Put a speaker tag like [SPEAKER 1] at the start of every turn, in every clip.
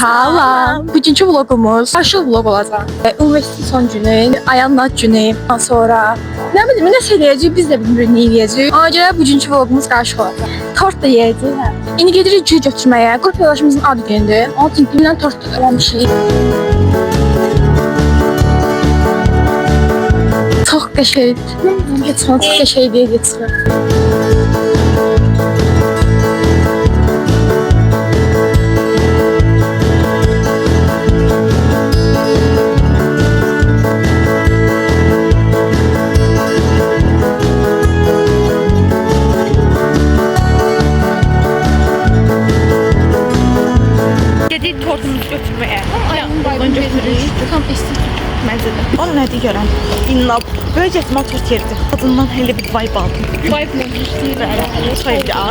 [SPEAKER 1] Salam. Bugünkü vlogumuz başlı vlog olacaq. Üniversitetin son günü, ayağın ad günü, ondan sonra nə bilim, nə eləyəcəyik, biz də bilmirik nə eləyəcəyik. Ona görə bugünkü vlogumuz qarşı olacaq. Tort da yeyəcəyik. İndi gedirik gül götürməyə. Qrup yoldaşımızın ad günüdür. Onun üçün güllə tort öyrənmişik. Çox qəşəngdir. Heç çox qəşəng deyə geçir.
[SPEAKER 2] Gedik tortumuzu götürmeye. Ayağını götürürüz.
[SPEAKER 1] Tam estetik mənzərə.
[SPEAKER 2] Onu nədir görəm? İnnab. Böyle cəsmə tort yerdi. Adından hele bir vibe aldım.
[SPEAKER 1] Vibe nə istəyir?
[SPEAKER 2] Çay ya.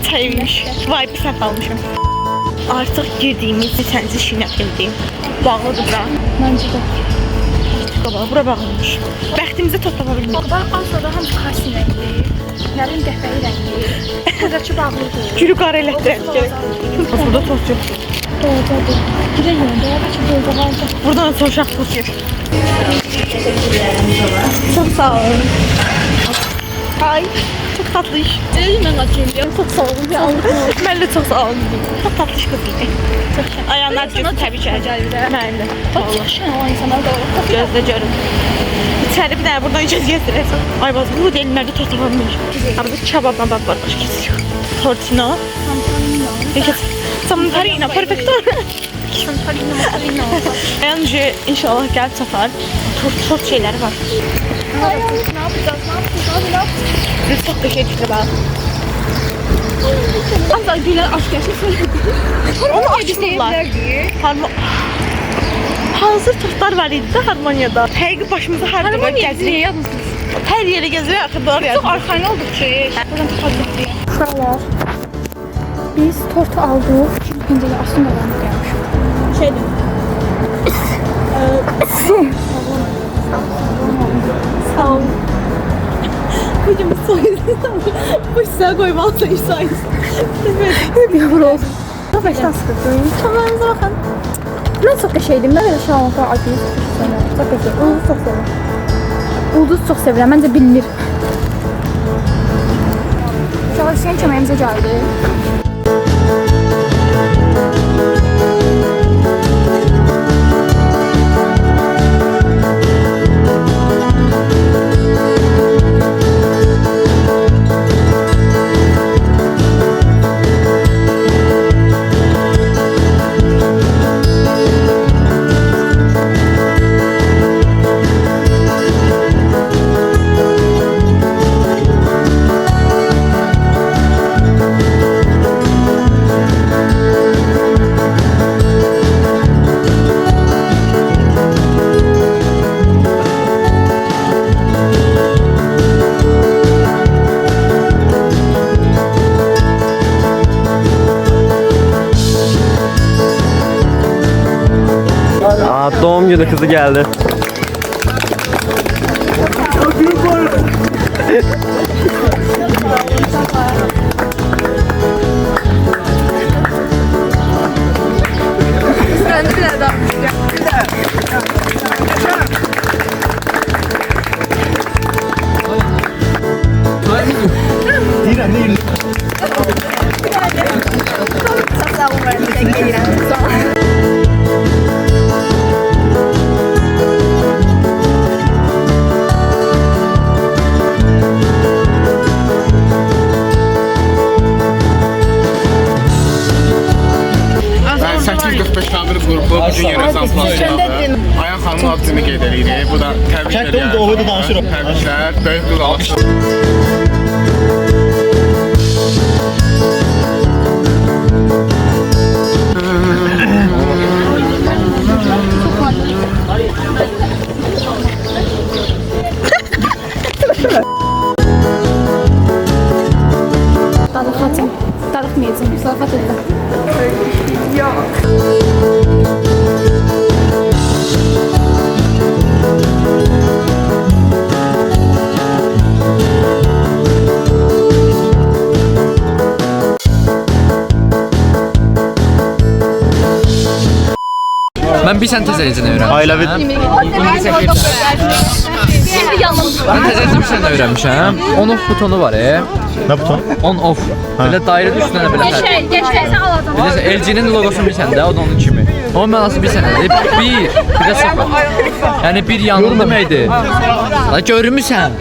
[SPEAKER 2] Çaymış. Vibe səhv almışım. Artıq girdiyimiz lisenzi işinə geldim. Bağlıdır bura.
[SPEAKER 1] Məncə də.
[SPEAKER 2] Baba, bura bağlımış. Bəxtimizi toplama bilmirik.
[SPEAKER 1] Bax, aslında hamısı kasin rəngli. Yarın qəfəyi rəngli. Buradakı bağlıdır.
[SPEAKER 2] Gülü qara elətdirək gerek. Burada tort yok.
[SPEAKER 1] Doğrudur. Gidə yolda, bəlkə burada vardı.
[SPEAKER 2] Buradan soruşaq tort yer. Çok sağ olun. Ay, çok tatlı iş.
[SPEAKER 1] Mən açıyorum. Çox sağ olun.
[SPEAKER 2] Mən də çox sağ olun. Çok tatlı iş kız idi. Ayağınlar cüzdür təbii ki. Mənim də.
[SPEAKER 1] Bax, yaxşı, o insanlar da olur.
[SPEAKER 2] Gözlə görün. İçəri bir dənə buradan göz gəzdirəsən. Ay baz, bu delinlərdə tort tapılmır. Burada kebab var, başqa heç yox. Tortino. Santarina, perfecto.
[SPEAKER 1] Santarina.
[SPEAKER 2] Bence inşallah gəl çatar. Tort şeyləri var.
[SPEAKER 1] Ne yapacağız?
[SPEAKER 2] Biz çox qəşəng fikir var.
[SPEAKER 1] Asla gülen aşk yaşasın.
[SPEAKER 2] Onu açmırlar. Hazır tortlar var idi də Harmoniyada. Həqiqi başımıza harda gəzirik. Hər yerə gəzirik, axı doğru
[SPEAKER 1] Çok arxayın olduk ki. Buradan tutabilir. Uşaqlar, biz tortu aldık. Çünkü pencere aslında ben gelmişim.
[SPEAKER 2] şeydir. Sağ ol. Bugün bu soyundan bu size koymalıyız sayın.
[SPEAKER 1] Bir yavru olsun. Çok baştan sıkıldım.
[SPEAKER 2] Kameranıza bakın.
[SPEAKER 1] Ben çok qəşəydim. Ben öyle şalonlar acıyı sıkıştırıyorum. Çok qəşəng. Ulduz çok seviyorum. Ulduz çok seviyorum. Bence bilinir. Uşaqlar sen köməyimizə gəldi.
[SPEAKER 3] Doğum günü kızı geldi.
[SPEAKER 4] Ben 845 kamera grubu bugün yönetmenliğinde Ayhan Xanımın adını qeyd edirik. Bu da təbrik edirəm.
[SPEAKER 5] Çəkdim, doğru danışırım.
[SPEAKER 4] Təbriklər, böyük bir alqış.
[SPEAKER 1] Darıxacam. Darıxmayacam. Zarafat edirəm.
[SPEAKER 5] Mən bir sən təzələcən öyrənmişəm.
[SPEAKER 3] I love it.
[SPEAKER 5] Mən təzələcən bir sən öyrənmişəm. On-off butonu var,
[SPEAKER 3] Ne buton?
[SPEAKER 5] On-off. Belə dairə üstünə belə fərq. Bilirsən, LG-nin loqosu bir səndə, o da onun kimi. Onun mənası bir sənədir. Bir də sıfır. Yəni bir yanıl deməkdir. La görmüsən.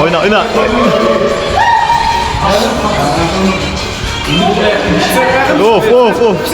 [SPEAKER 3] Oyna oyna. Of.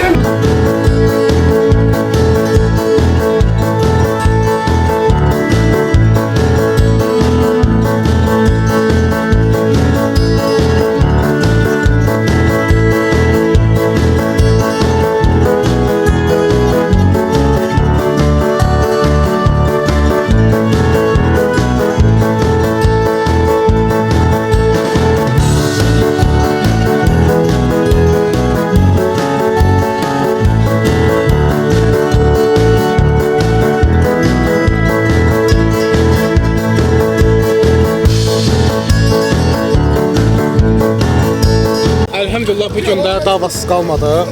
[SPEAKER 4] Elhamdülillah bu gün də davasız qalmadı.